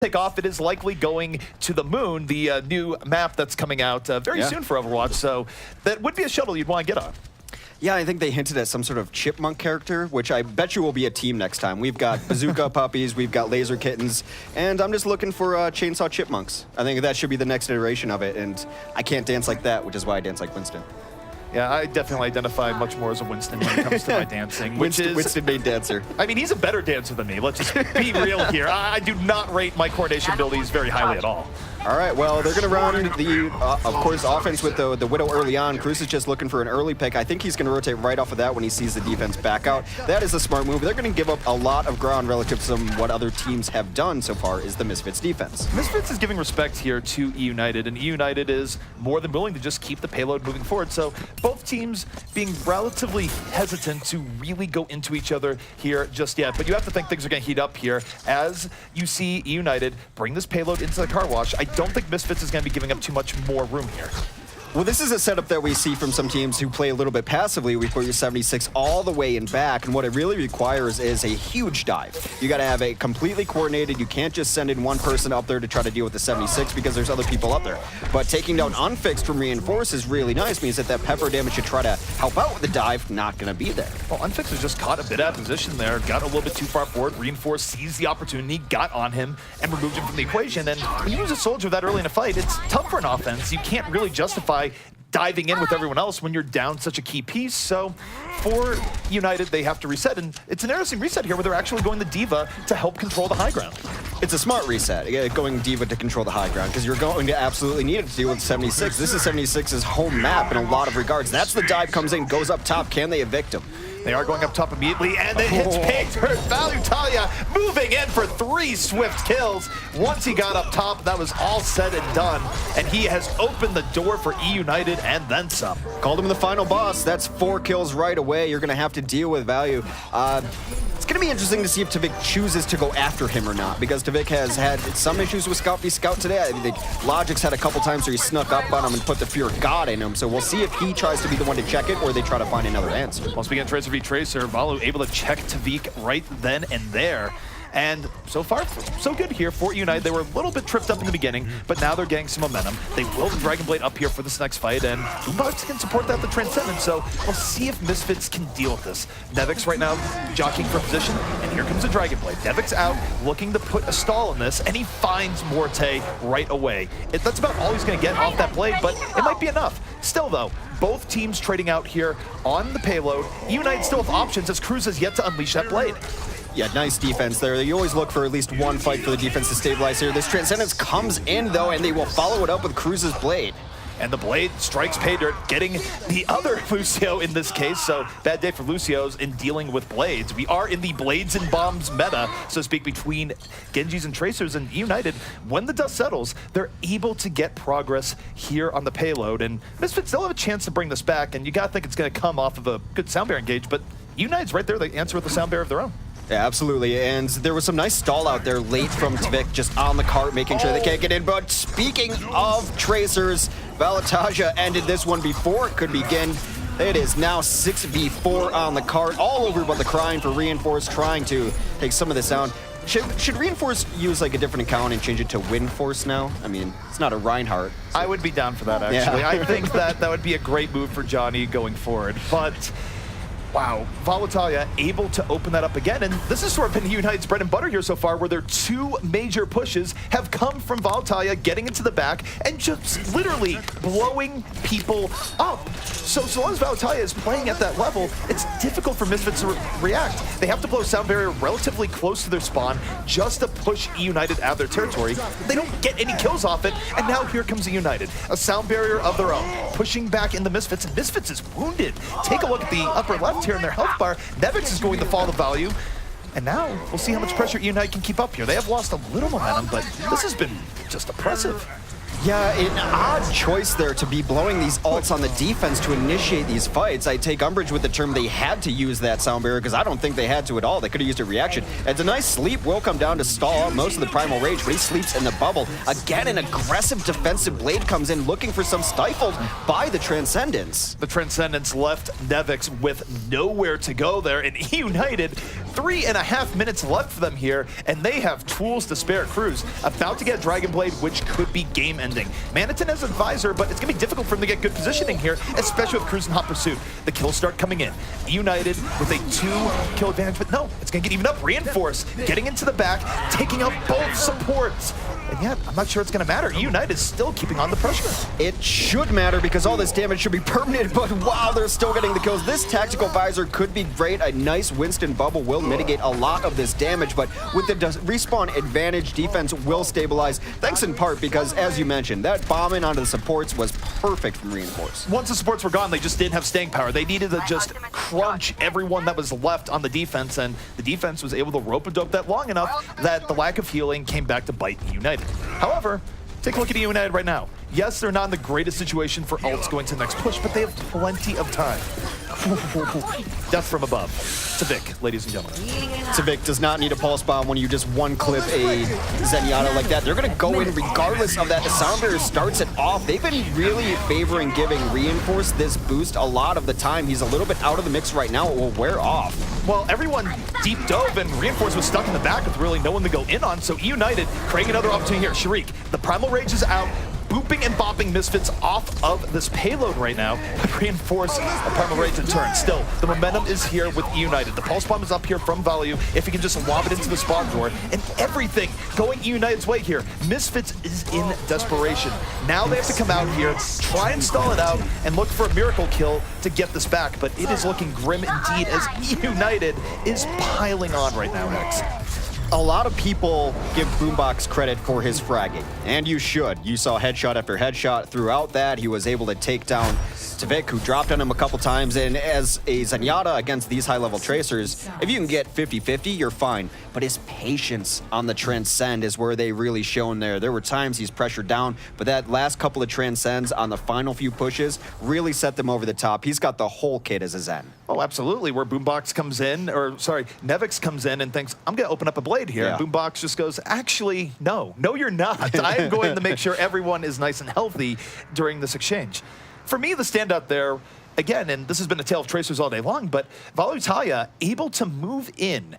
take off, it is likely going to the moon, the new map that's coming out very soon for Overwatch. So that would be a shuttle you'd want to get on. Yeah, I think they hinted at some sort of chipmunk character, which I bet you will be a team next time. We've got bazooka puppies, we've got laser kittens, and I'm just looking for chainsaw chipmunks. I think that should be the next iteration of it, and I can't dance like that, which is why I dance like Winston. Yeah, I definitely identify much more as a Winston when it comes to my dancing. Winston main dancer. I mean, he's a better dancer than me. Let's just be real here. I do not rate my coordination abilities very highly at all. All right, well, they're going to run the, of course, offense with the Widow early on. Cruz is just looking for an early pick. I think he's going to rotate right off of that when he sees the defense back out. That is a smart move. They're going to give up a lot of ground relative to what other teams have done so far is the Misfits defense. Misfits is giving respect here to eUnited, and eUnited is more than willing to just keep the payload moving forward. So both teams being relatively hesitant to really go into each other here just yet. But you have to think things are going to heat up here as you see eUnited bring this payload into the car wash. I don't think Misfits is going to be giving up too much more room here. Well, this is a setup that we see from some teams who play a little bit passively. We put your 76 all the way in back, and what it really requires is a huge dive. You got to have it completely coordinated. You can't just send in one person up there to try to deal with the 76 because there's other people up there. But taking down Unfixed from Reinforce is really nice, means that pepper damage should try to help out with the dive, not going to be there. Well, Unfixed was just caught a bit out of position there, got a little bit too far forward. Reinforce sees the opportunity, got on him, and removed him from the equation. And when you use a soldier that early in a fight, it's tough for an offense. You can't really justify diving in with everyone else when you're down such a key piece. So for United, they have to reset, and it's an interesting reset here where they're actually going the D.Va to help control the high ground. It's a smart reset, going D.Va to control the high ground, because you're going to absolutely need it to deal with 76. This is 76's home map in a lot of regards. That's the dive comes in, goes up top. Can they evict him? They are going up top immediately, and it hits Painter. Valutalia moving in for 3 swift kills. Once he got up top, that was all said and done, and he has opened the door for eUnited and then some. Called him the final boss. That's 4 kills right away. You're going to have to deal with Value. It's going to be interesting to see if Tvik chooses to go after him or not, because Tvik has had some issues with Scout v Scout today. I think Logic's had a couple times where he snuck up on him and put the Fear of God in him, so we'll see if he tries to be the one to check it or they try to find another answer. Once we get Tracer v Tracer, Valu able to check Tvik right then and there. And so far, so good here for eUnited. They were a little bit tripped up in the beginning, but now they're getting some momentum. They will Dragon Blade up here for this next fight, and Boombox can support that with the Transcendence, so we'll see if Misfits can deal with this. Nevix right now jockeying for position, and here comes the Dragon Blade. Nevix out, looking to put a stall in this, and he finds Morte right away. That's about all he's going to get off that blade, but it might be enough. Still, though, both teams trading out here on the payload. eUnited still with options as Cruz has yet to unleash that blade. Yeah, nice defense there. You always look for at least one fight for the defense to stabilize here. This Transcendence comes in, though, and they will follow it up with Cruz's blade. And the blade strikes Paydirt, getting the other Lucio in this case. So bad day for Lucio's in dealing with blades. We are in the blades and bombs meta, so to speak, between Genjis and Tracers, and eUnited, when the dust settles, they're able to get progress here on the payload. And Misfits still have a chance to bring this back, and you gotta think it's gonna come off of a good sound barrier engage, but eUnited's right there. They answer with a sound barrier of their own. Yeah, absolutely, and there was some nice stall out there late from Tvik, just on the cart, making sure they can't get in. But speaking of Tracers, Valataja ended this one before it could begin. It is now 6v4 on the cart, all over but the crying for Reinforce, trying to take some of this out. Should Reinforce use like a different account and change it to Windforce now? I mean, it's not a Reinhardt. So. I would be down for that, actually. Yeah. I think that would be a great move for Johnny going forward, but wow, Valutalia able to open that up again, and this has sort of been eUnited's bread and butter here so far, where their 2 major pushes have come from Valutalia getting into the back and just literally blowing people up. So long as Valutalia is playing at that level, it's difficult for Misfits to react. They have to blow sound barrier relatively close to their spawn just to push eUnited out of their territory. They don't get any kills off it, and now here comes eUnited, a sound barrier of their own, pushing back in the Misfits, and Misfits is wounded. Take a look at the upper left here in their health bar. Nevix is going to fall to value, and now we'll see how much pressure eUnited can keep up here. They have lost a little momentum, but this has been just oppressive. Yeah, an odd choice there to be blowing these ults on the defense to initiate these fights. I take umbrage with the term they had to use that sound barrier, because I don't think they had to at all. They could have used a reaction. It's a nice sleep. Will come down to stall out most of the Primal Rage, but he sleeps in the bubble. Again, an aggressive defensive blade comes in, looking for some stifled by the Transcendence. The Transcendence left Nevix with nowhere to go there, and eUnited 3.5 minutes left for them here, and they have tools to spare. Cruz about to get Dragon Blade, which could be game-ending. Manitin has Advisor, but it's going to be difficult for him to get good positioning here, especially with Cruz in hot pursuit. The kills start coming in. United with a 2-kill advantage, but no, it's going to get even up. Reinforce getting into the back, taking out both supports. And yet, I'm not sure it's going to matter. eUnited is still keeping on the pressure. It should matter because all this damage should be permanent, but wow, they're still getting the kills. This tactical visor could be great. A nice Winston bubble will mitigate a lot of this damage, but with the respawn advantage, defense will stabilize, thanks in part because, as you mentioned, that bombing onto the supports was perfect from Reinforce. Once the supports were gone, they just didn't have staying power. They needed to just crunch everyone that was left on the defense, and the defense was able to rope-a-dope that long enough that the lack of healing came back to bite United. However, take a look at eUnited right now. Yes, they're not in the greatest situation for ults going to the next push, but they have plenty of time. Death from above. Tvik, ladies and gentlemen. Tvik does not need a pulse bomb when you just one-clip a Zenyatta like that. They're going to go in regardless of that. The Sound Barrier starts it off. They've been really favoring giving Reinforce this boost a lot of the time. He's a little bit out of the mix right now. It will wear off. Well, everyone deep dove and Reinforce was stuck in the back with really no one to go in on, so eUnited creating another opportunity here. Sharik, the Primal Rage is out, booping and bopping Misfits off of this payload right now. Reinforce a Primal Rage in turn. Still, the momentum is here with eUnited. The Pulse Bomb is up here from Value. If he can just lob it into the spawn door, and everything going eUnited's way here. Misfits is in desperation. Now they have to come out here, try and stall it out, and look for a miracle kill to get this back. But it is looking grim indeed as eUnited is piling on right now, Hex. A lot of people give Boombox credit for his fragging, and you should. You saw headshot after headshot throughout that. He was able to take down Tvik, who dropped on him a couple times, and as a Zenyatta against these high-level tracers, if you can get 50-50, you're fine. But his patience on the Transcend is where they really shone there. There were times he's pressured down, but that last couple of Transcends on the final few pushes really set them over the top. He's got the whole kit as a Zen. Oh, absolutely. Where Boombox comes in, or sorry, Nevix comes in and thinks, I'm going to open up a blade here. Yeah. And Boombox just goes, actually, no, you're not. I am going to make sure everyone is nice and healthy during this exchange. For me, the standout there, again, and this has been a tale of tracers all day long, but Valutalia able to move in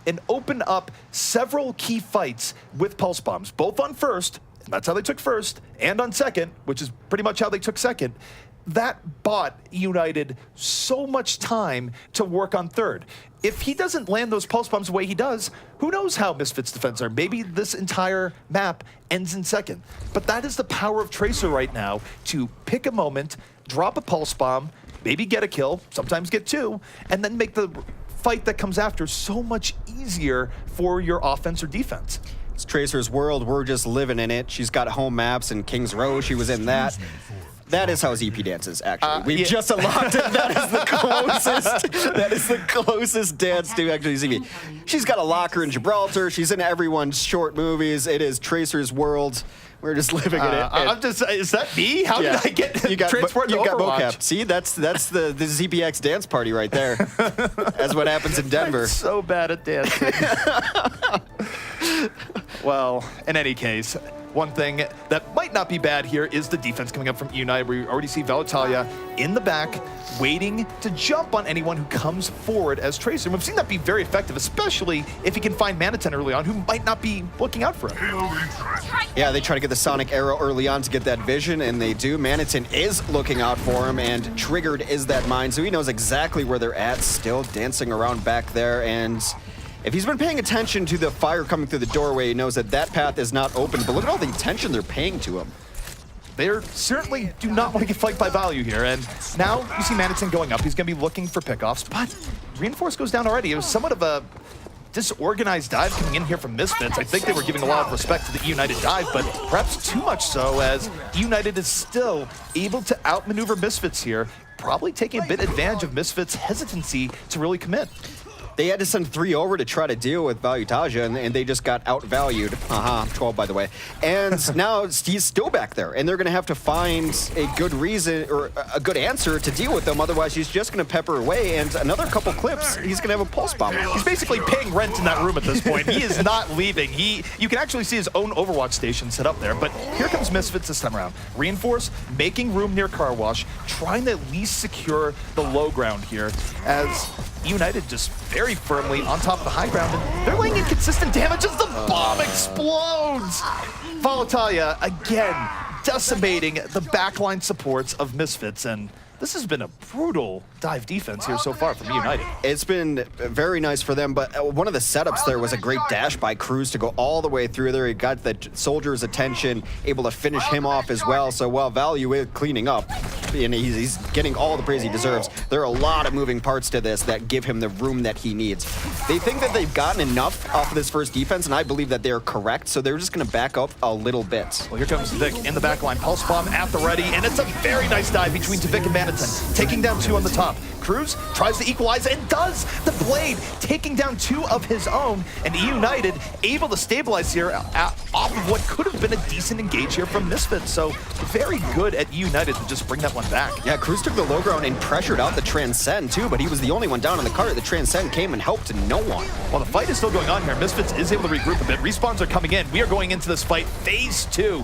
and open up several key fights with pulse bombs, both on first, and that's how they took first, and on second, which is pretty much how they took second. That bought United so much time to work on third. If he doesn't land those pulse bombs the way he does, who knows how Misfits defense are. Maybe this entire map ends in second. But that is the power of Tracer right now, to pick a moment, drop a pulse bomb, maybe get a kill, sometimes get two, and then make the fight that comes after so much easier for your offense or defense. It's Tracer's world. We're just living in it. She's got home maps in King's Row. She was in that. That is how ZP dances, actually. We've just unlocked it. That is the closest. That is the closest dance to actually ZP. She's got a locker in Gibraltar. She's in everyone's short movies. It is Tracer's world. We're just living in it. I'm just, is that me? How did I get transported to Overwatch? You got mocap. See, that's the ZPX dance party right there. That's what happens in Denver. I'm so bad at dancing. Well, in any case, one thing that might not be bad here is the defense coming up from eUnited. We already see Valutalia in the back, waiting to jump on anyone who comes forward as Tracer. And we've seen that be very effective, especially if he can find Manitin early on, who might not be looking out for him. Yeah, they try to get the Sonic Arrow early on to get that vision, and they do. Manitin is looking out for him, and Triggered is that mind, so he knows exactly where they're at, still dancing around back there, and if he's been paying attention to the fire coming through the doorway, he knows that that path is not open, but look at all the attention they're paying to him. They certainly do not want to get flanked by Value here, and now you see Manitin going up. He's going to be looking for pickoffs, but Reinforce goes down already. It was somewhat of a disorganized dive coming in here from Misfits. I think they were giving a lot of respect to the eUnited dive, but perhaps too much so, as eUnited is still able to outmaneuver Misfits here, probably taking a bit advantage of Misfits' hesitancy to really commit. They had to send 3 over to try to deal with Valutaja, and they just got outvalued. 12, by the way. And now he's still back there, and they're going to have to find a good reason or a good answer to deal with them. Otherwise, he's just going to pepper away, and another couple clips, he's going to have a pulse bomb. He's basically paying rent in that room at this point. He is not leaving. You can actually see his own Overwatch station set up there, but here comes Misfits this time around. Reinforce making room near Car Wash, trying to at least secure the low ground here, as eUnited just very firmly on top of the high ground, and they're laying in consistent damage as the bomb explodes. Volatalia, again, decimating the backline supports of Misfits, and this has been a brutal dive defense here so far from eUnited. It's been very nice for them, but one of the setups there was a great dash by Cruz to go all the way through there. He got the soldier's attention, able to finish him off as well. So while Value is cleaning up, and he's getting all the praise he deserves, there are a lot of moving parts to this that give him the room that he needs. They think that they've gotten enough off of this first defense, and I believe that they're correct, so they're just going to back up a little bit. Well, here comes Tvik in the backline. Pulse bomb at the ready, and it's a very nice dive between Tvik and Maniton, taking down 2 on the top. Cruz tries to equalize and does. The Blade taking down 2 of his own, and eUnited able to stabilize here off of what could have been a decent engage here from Misfits. So very good at eUnited to just bring that one back. Yeah, Cruz took the low ground and pressured out the Transcend too, but he was the only one down on the cart. The Transcend came and helped no one. While the fight is still going on here, Misfits is able to regroup a bit. Respawns are coming in. We are going into this fight phase 2.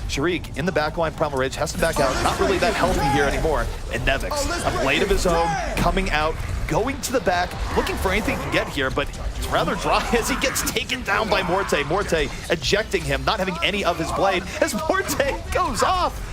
Sharik in the backline, Primal Rage has to back out. Not really that healthy here anymore. And Nevix, a blade of his own, coming out, going to the back, looking for anything he can get here, but it's rather dry as he gets taken down by Morte. Morte ejecting him, not having any of his blade, as Morte goes off,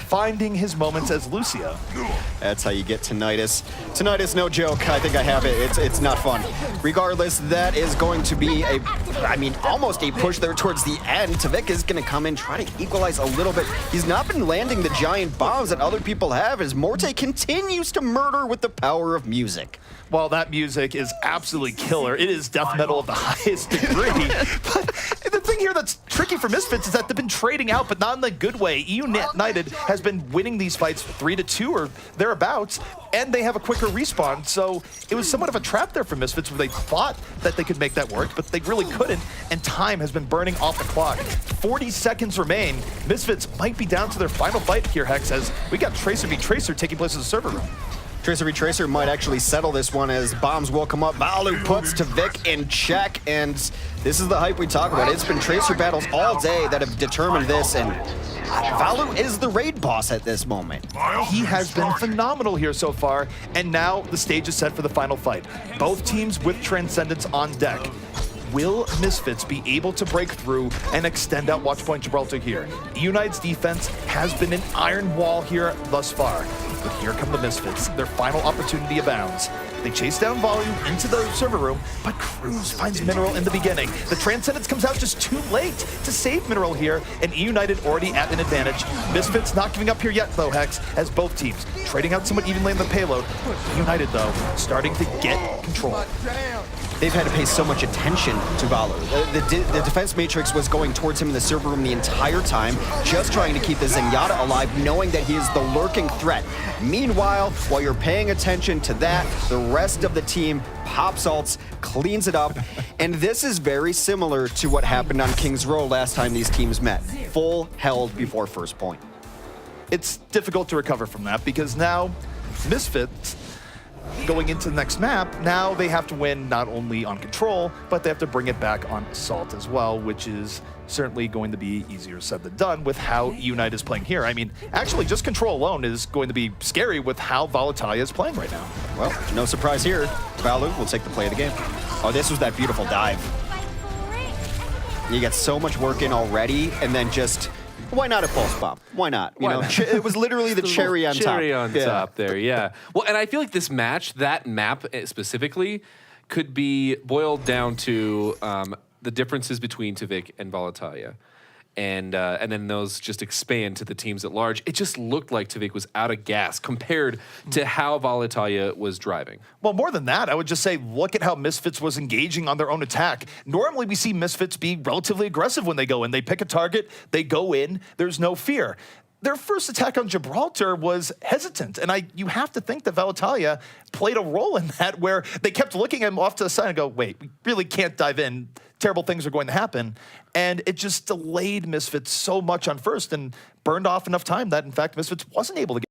finding his moments as Lucio. That's how you get Tinnitus. Tinnitus, no joke. I think I have it. It's not fun. Regardless, that is going to be almost a push there towards the end. Tvik is going to come in, try to equalize a little bit. He's not been landing the giant bombs that other people have as Morte continues to murder with the power of music. Well, that music is absolutely killer. It is death metal of the highest degree. But the thing here that's tricky for Misfits is that they've been trading out, but not in the good way. eUnited has been winning these fights 3-2 or thereabouts, and they have a quicker respawn. So it was somewhat of a trap there for Misfits where they thought that they could make that work, but they really couldn't, and time has been burning off the clock. 40 seconds remain. Misfits might be down to their final fight here, Hex, as we got Tracer v Tracer taking place in the server room. Tracer v Tracer might actually settle this one as bombs will come up. Valu puts Tvik in check, and this is the hype we talk about. It's been Tracer battles all day that have determined this, and Valu is the raid boss at this moment. He has been phenomenal here so far, and now the stage is set for the final fight. Both teams with Transcendence on deck. Will Misfits be able to break through and extend out Watchpoint Gibraltar here? eUnited's defense has been an iron wall here thus far. But here come the Misfits. Their final opportunity abounds. They chase down Volume into the server room, but Cruz finds Mineral in the beginning. The Transcendence comes out just too late to save Mineral here, and eUnited already at an advantage. Misfits not giving up here yet, though, Hex, as both teams trading out somewhat evenly in the payload. eUnited, though, starting to get control. They've had to pay so much attention to Valu. The defense matrix was going towards him in the server room the entire time, just trying to keep the Zenyatta alive, knowing that he is the lurking threat. Meanwhile, while you're paying attention to that, the rest of the team pops ults, cleans it up, and this is very similar to what happened on King's Row last time these teams met. Full held before first point. It's difficult to recover from that because now Misfits, going into the next map, now they have to win not only on Control, but they have to bring it back on Assault as well, which is certainly going to be easier said than done with how eUnited is playing here. I mean, actually, just Control alone is going to be scary with how Volatalia is playing right now. Well, no surprise here. Valu will take the play of the game. Oh, this was that beautiful dive. You get so much work in already, and then just... why not a pulse bomb? Why not? You know, it was literally the cherry on top. Cherry on top there, yeah. Well, and I feel like this match, that map specifically, could be boiled down to the differences between Tvik and Volatalia. And then those just expand to the teams at large. It just looked like Tvik was out of gas compared to how Volatalia was driving. Well, more than that, I would just say, look at how Misfits was engaging on their own attack. Normally, we see Misfits be relatively aggressive when they go in. They pick a target, they go in, there's no fear. Their first attack on Gibraltar was hesitant, and you have to think that Volatalia played a role in that, where they kept looking at him off to the side and go, wait, we really can't dive in. Terrible things are going to happen. And it just delayed Misfits so much on first and burned off enough time that, in fact, Misfits wasn't able to get